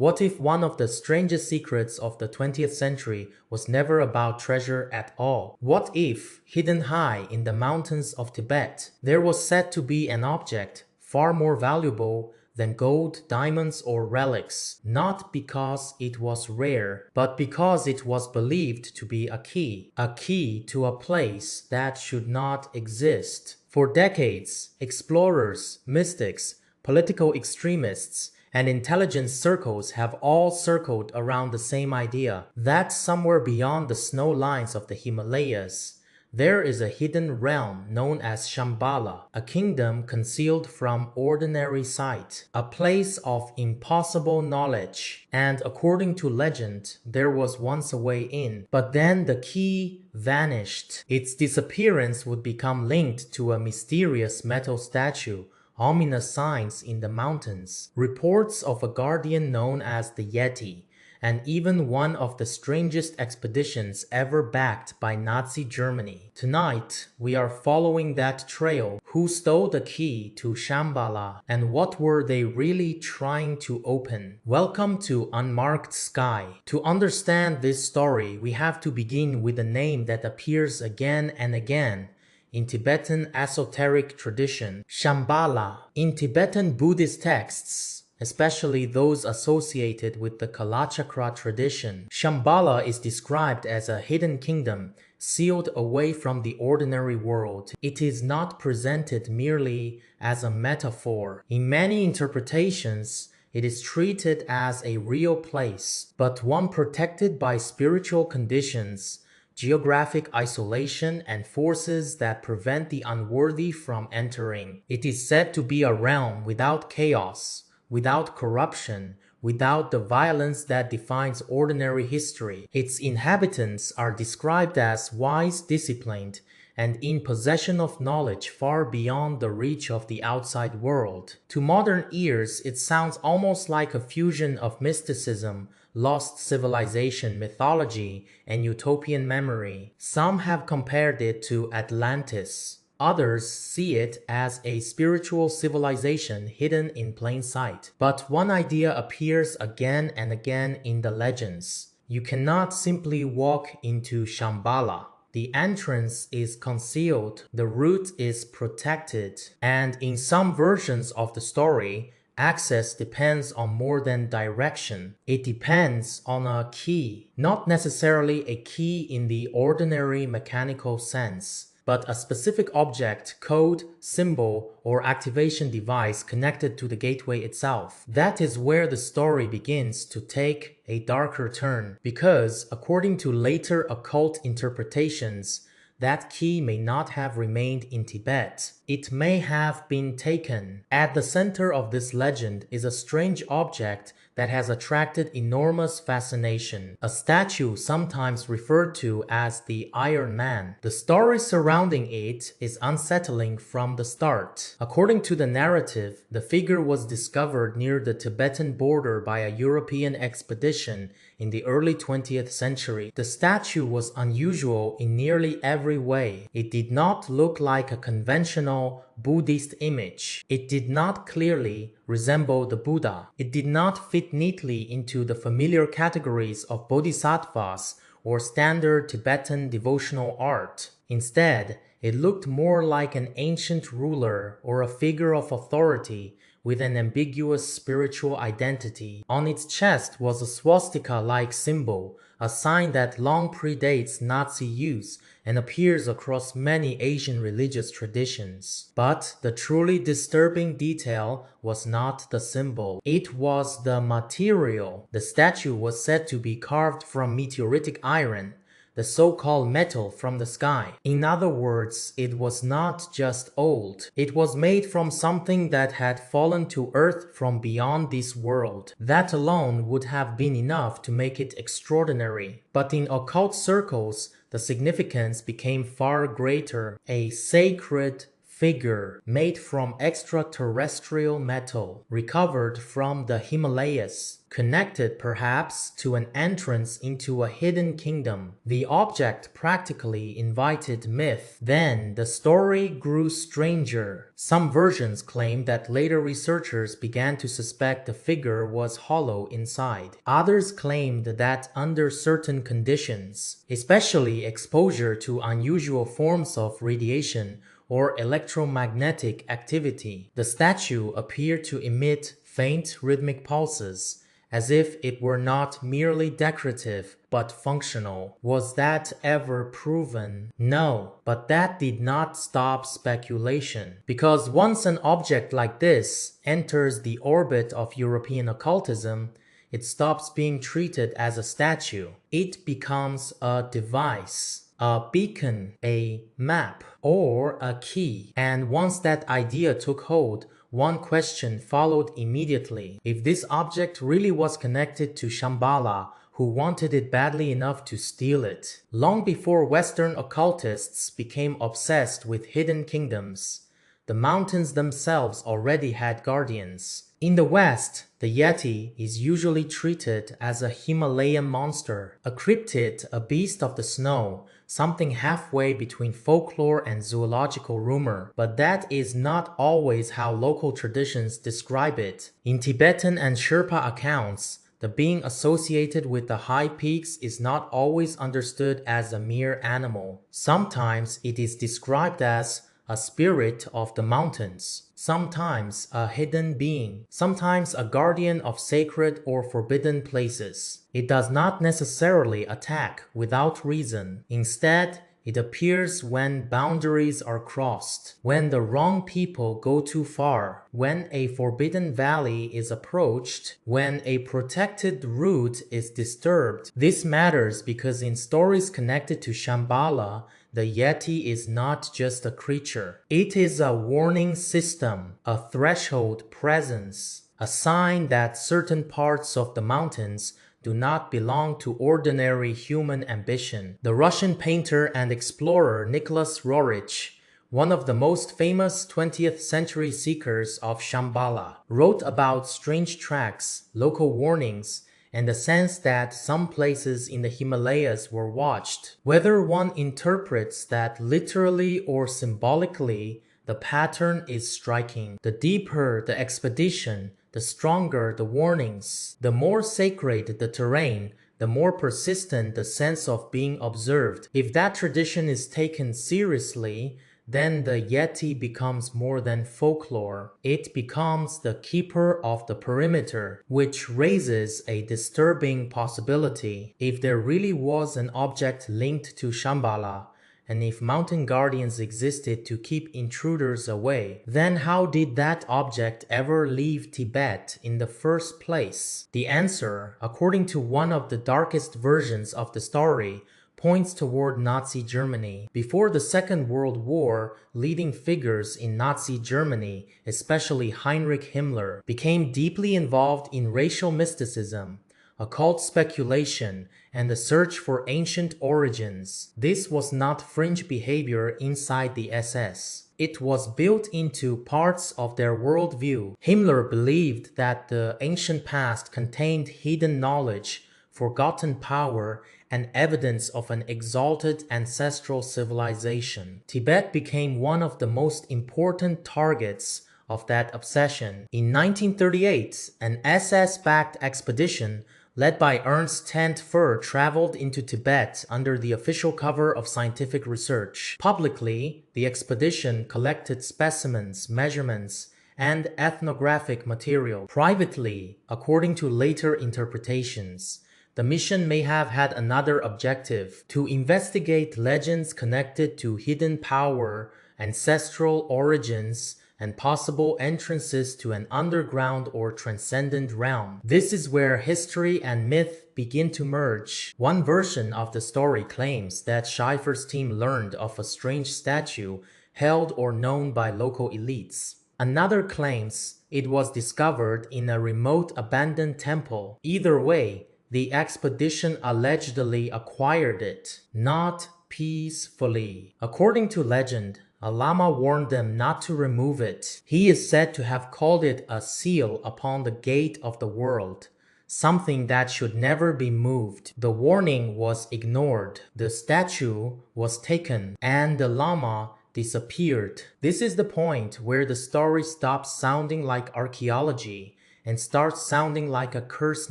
What if one of the strangest secrets of the 20th century was never about treasure at all? What if, hidden high in the mountains of Tibet, there was said to be an object far more valuable than gold, diamonds, or relics, not because it was rare, but because it was believed to be a key to a place that should not exist. For decades, explorers, mystics, political extremists, and intelligence circles have all circled around the same idea that somewhere beyond the snow lines of the Himalayas, there is a hidden realm known as Shambhala, a kingdom concealed from ordinary sight, a place of impossible knowledge. And according to legend, there was once a way in, but then the key vanished. Its disappearance would become linked to a mysterious metal statue, ominous signs in the mountains, reports of a guardian known as the Yeti, and even one of the strangest expeditions ever backed by Nazi Germany. Tonight, we are following that trail. Who stole the key to Shambhala, and what were they really trying to open? Welcome to Unmarked Sky. To understand this story, we have to begin with a name that appears again and again in Tibetan esoteric tradition, Shambhala. In Tibetan Buddhist texts, especially those associated with the Kalachakra tradition, Shambhala is described as a hidden kingdom sealed away from the ordinary world. It is not presented merely as a metaphor. In many interpretations, it is treated as a real place, but one protected by spiritual conditions, geographic isolation, and forces that prevent the unworthy from entering. It is said to be a realm without chaos, without corruption, without the violence that defines ordinary history. Its inhabitants are described as wise, disciplined, and in possession of knowledge far beyond the reach of the outside world. To modern ears, it sounds almost like a fusion of mysticism, lost civilization mythology, and utopian memory. Some have compared it to Atlantis. Others see it as a spiritual civilization hidden in plain sight. But one idea appears again and again in the legends. You cannot simply walk into Shambhala. The entrance is concealed, the route is protected, and in some versions of the story, access depends on more than direction. It depends on a key, not necessarily a key in the ordinary mechanical sense, but a specific object, code, symbol, or activation device connected to the gateway itself. That is where the story begins to take a darker turn, because, according to later occult interpretations, that key may not have remained in Tibet. It may have been taken. At the center of this legend is a strange object that has attracted enormous fascination, a statue sometimes referred to as the Iron Man. The story surrounding it is unsettling from the start. According to the narrative, the figure was discovered near the Tibetan border by a European expedition in the early 20th century. The statue was unusual in nearly every way. It did not look like a conventional Buddhist image. It did not clearly resemble the Buddha. It did not fit neatly into the familiar categories of bodhisattvas or standard Tibetan devotional art. Instead, it looked more like an ancient ruler or a figure of authority with an ambiguous spiritual identity. On its chest was a swastika-like symbol, a sign that long predates Nazi use and appears across many Asian religious traditions. But the truly disturbing detail was not the symbol. It was the material. The statue was said to be carved from meteoritic iron, the so-called metal from the sky. In other words, it was not just old. It was made from something that had fallen to earth from beyond this world. That alone would have been enough to make it extraordinary. But in occult circles, the significance became far greater. A sacred figure made from extraterrestrial metal recovered from the Himalayas, connected perhaps to an entrance into a hidden kingdom. The object practically invited myth. Then the story grew stranger. Some versions claim that later researchers began to suspect the figure was hollow inside. Others claimed that under certain conditions, especially exposure to unusual forms of radiation or electromagnetic activity, the statue appeared to emit faint rhythmic pulses, as if it were not merely decorative but functional. Was that ever proven? No, but that did not stop speculation. Because once an object like this enters the orbit of European occultism, it stops being treated as a statue. It becomes a device, a beacon, a map, or a key. And once that idea took hold, one question followed immediately. If this object really was connected to Shambhala, who wanted it badly enough to steal it? Long before Western occultists became obsessed with hidden kingdoms, the mountains themselves already had guardians. In the West, the Yeti is usually treated as a Himalayan monster, a cryptid, a beast of the snow, something halfway between folklore and zoological rumor. But that is not always how local traditions describe it. In Tibetan and Sherpa accounts, the being associated with the high peaks is not always understood as a mere animal. Sometimes it is described as a spirit of the mountains, sometimes a hidden being, sometimes a guardian of sacred or forbidden places. It does not necessarily attack without reason. Instead, it appears when boundaries are crossed, when the wrong people go too far, when a forbidden valley is approached, when a protected route is disturbed. This matters because in stories connected to Shambhala, the Yeti is not just a creature. It is a warning system, a threshold presence, a sign that certain parts of the mountains do not belong to ordinary human ambition. The Russian painter and explorer Nicholas Roerich, one of the most famous 20th century seekers of Shambhala, wrote about strange tracks, local warnings, and the sense that some places in the Himalayas were watched. Whether one interprets that literally or symbolically, the pattern is striking. The deeper the expedition, the stronger the warnings. The more sacred the terrain, the more persistent the sense of being observed. If that tradition is taken seriously, then the Yeti becomes more than folklore. It becomes the keeper of the perimeter, which raises a disturbing possibility. If there really was an object linked to Shambhala, and if mountain guardians existed to keep intruders away, then how did that object ever leave Tibet in the first place? The answer, according to one of the darkest versions of the story, points toward Nazi Germany. Before the Second World War, leading figures in Nazi Germany, especially Heinrich Himmler, became deeply involved in racial mysticism, occult speculation, and the search for ancient origins. This was not fringe behavior inside the SS. It was built into parts of their worldview. Himmler believed that the ancient past contained hidden knowledge, forgotten power, and evidence of an exalted ancestral civilization. Tibet became one of the most important targets of that obsession. In 1938, an SS-backed expedition led by Ernst Tent Fur traveled into Tibet under the official cover of scientific research. Publicly, the expedition collected specimens, measurements, and ethnographic material. Privately, according to later interpretations, the mission may have had another objective: to investigate legends connected to hidden power, ancestral origins, and possible entrances to an underground or transcendent realm. This is where history and myth begin to merge. One version of the story claims that Scheifer's team learned of a strange statue held or known by local elites. Another claims it was discovered in a remote abandoned temple. Either way, the expedition allegedly acquired it, not peacefully. According to legend, A lama warned them not to remove it. He is said to have called it a seal upon the gate of the world, something that should never be moved. The warning was ignored. The statue was taken, and the lama disappeared. This is the point where the story stops sounding like archaeology and starts sounding like a cursed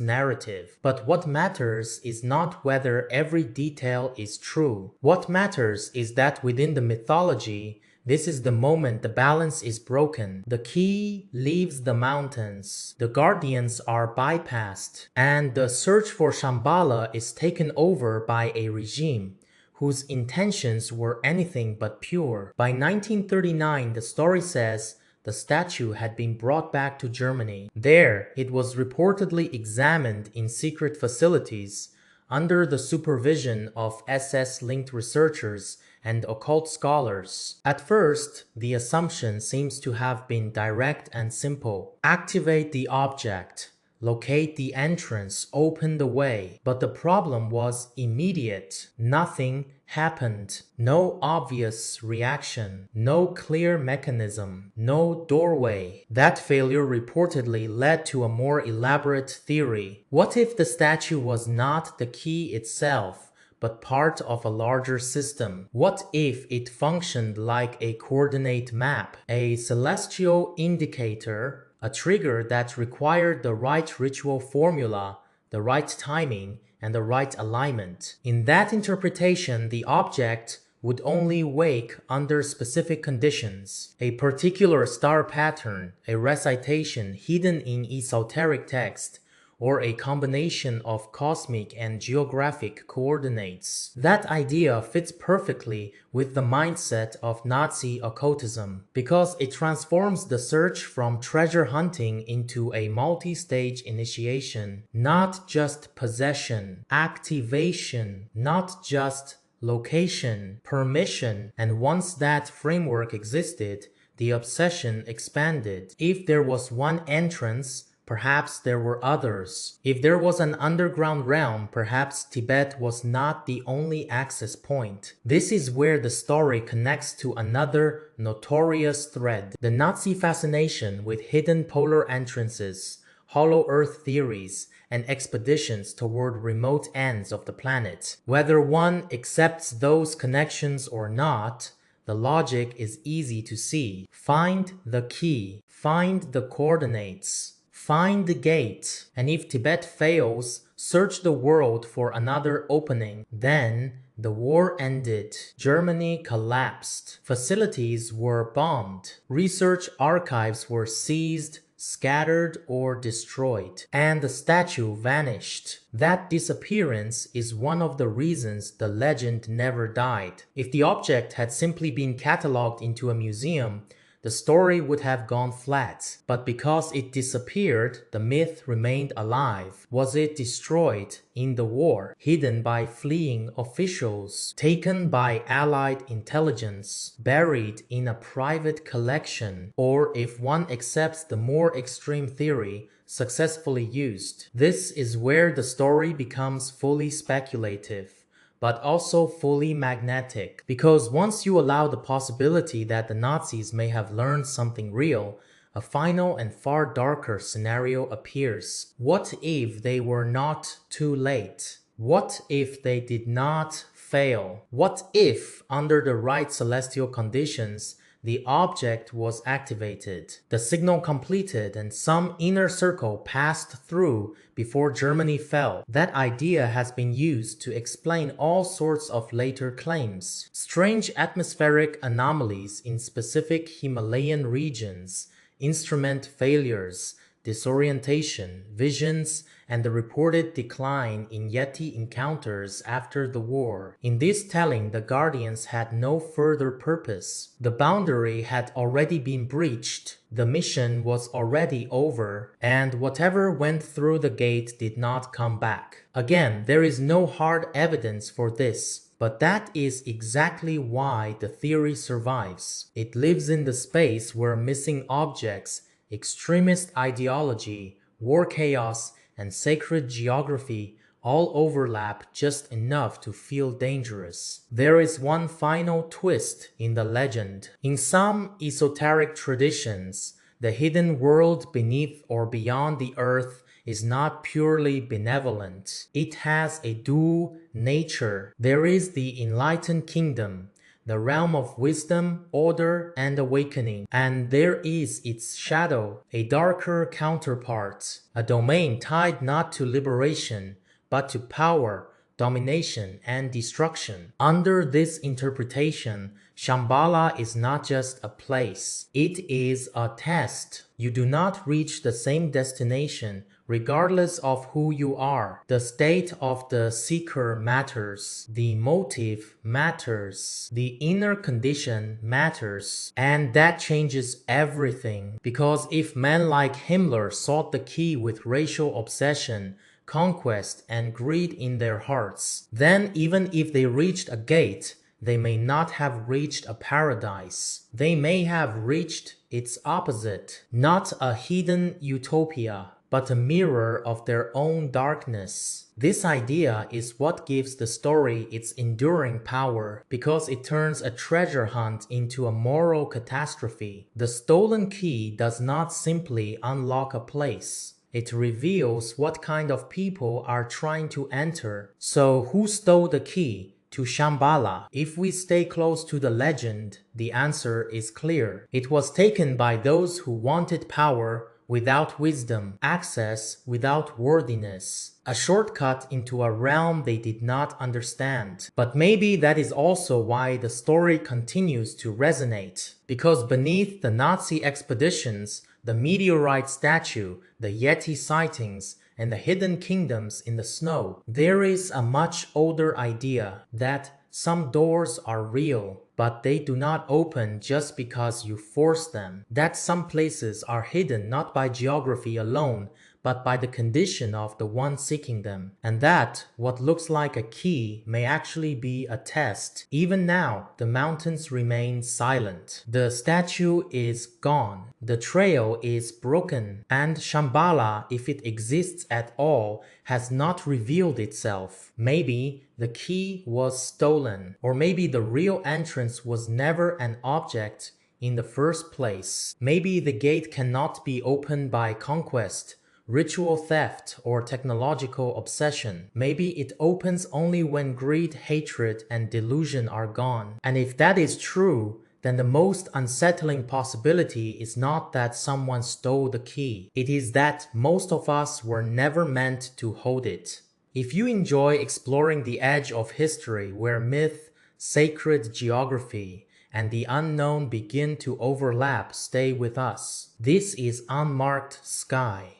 narrative. But what matters is not whether every detail is true. What matters is that within the mythology, this is the moment the balance is broken. The key leaves the mountains, the guardians are bypassed, and the search for Shambhala is taken over by a regime whose intentions were anything but pure. By 1939, the story says, the statue had been brought back to Germany. There, it was reportedly examined in secret facilities under the supervision of SS-linked researchers and occult scholars. At first, the assumption seems to have been direct and simple. Activate the object. Locate the entrance, open the way. But the problem was immediate. Nothing happened. No obvious reaction. No clear mechanism. No doorway. That failure reportedly led to a more elaborate theory. What if the statue was not the key itself, but part of a larger system? What if it functioned like a coordinate map, a celestial indicator, a trigger that required the right ritual formula, the right timing, and the right alignment? In that interpretation, the object would only wake under specific conditions. A particular star pattern, a recitation hidden in esoteric text, or a combination of cosmic and geographic coordinates. That idea fits perfectly with the mindset of Nazi occultism, because it transforms the search from treasure hunting into a multi-stage initiation. Not just possession, activation, not just location, permission, and once that framework existed, the obsession expanded. If there was one entrance, perhaps there were others. If there was an underground realm, perhaps Tibet was not the only access point. This is where the story connects to another notorious thread: the Nazi fascination with hidden polar entrances, hollow earth theories, and expeditions toward remote ends of the planet. Whether one accepts those connections or not, the logic is easy to see. Find the key, find the coordinates, find the gate, and if Tibet fails, search the world for another opening. Then the war ended. Germany collapsed. Facilities were bombed. Research archives were seized, scattered, or destroyed, and the statue vanished. That disappearance is one of the reasons the legend never died. If the object had simply been catalogued into a museum, the story would have gone flat. But because it disappeared, the myth remained alive. Was it destroyed in the war, hidden by fleeing officials, taken by Allied intelligence, buried in a private collection, or, if one accepts the more extreme theory, successfully used? This is where the story becomes fully speculative, but also fully magnetic. Because once you allow the possibility that the Nazis may have learned something real, a final and far darker scenario appears. What if they were not too late? What if they did not fail? What if, under the right celestial conditions, the object was activated, the signal completed, and some inner circle passed through before Germany fell? That idea has been used to explain all sorts of later claims. Strange atmospheric anomalies in specific Himalayan regions, instrument failures, disorientation, visions, and the reported decline in Yeti encounters after the war. In this telling, the Guardians had no further purpose. The boundary had already been breached. The mission was already over, and whatever went through the gate did not come back. Again, there is no hard evidence for this, but that is exactly why the theory survives. It lives in the space where missing objects, extremist ideology, war chaos, and sacred geography all overlap just enough to feel dangerous. There is one final twist in the legend. In some esoteric traditions, the hidden world beneath or beyond the earth is not purely benevolent. It has a dual nature. There is the enlightened kingdom, the realm of wisdom, order, and awakening. And there is its shadow, a darker counterpart, a domain tied not to liberation, but to power, domination, and destruction. Under this interpretation, Shambhala is not just a place, it is a test. You do not reach the same destination regardless of who you are. The state of the seeker matters, the motive matters, the inner condition matters, and that changes everything. Because if men like Himmler sought the key with racial obsession, conquest, and greed in their hearts, then even if they reached a gate, they may not have reached a paradise. They may have reached its opposite, not a hidden utopia, but a mirror of their own darkness. This idea is what gives the story its enduring power, because it turns a treasure hunt into a moral catastrophe. The stolen key does not simply unlock a place. It reveals what kind of people are trying to enter. So who stole the key to Shambhala? If we stay close to the legend, the answer is clear. It was taken by those who wanted power without wisdom, access without worthiness, a shortcut into a realm they did not understand. But maybe that is also why the story continues to resonate, because beneath the Nazi expeditions, the meteorite statue, the Yeti sightings, and the hidden kingdoms in the snow, there is a much older idea that some doors are real, but they do not open just because you force them. That some places are hidden not by geography alone, but by the condition of the one seeking them. And that what looks like a key may actually be a test. Even now, the mountains remain silent. The statue is gone. The trail is broken. And Shambhala, if it exists at all, has not revealed itself. Maybe the key was stolen. Or maybe the real entrance was never an object in the first place. Maybe the gate cannot be opened by conquest, ritual theft, or technological obsession. Maybe it opens only when greed, hatred, and delusion are gone. And if that is true, then the most unsettling possibility is not that someone stole the key. It is that most of us were never meant to hold it. If you enjoy exploring the edge of history where myth, sacred geography, and the unknown begin to overlap, stay with us. This is Unmarked Sky.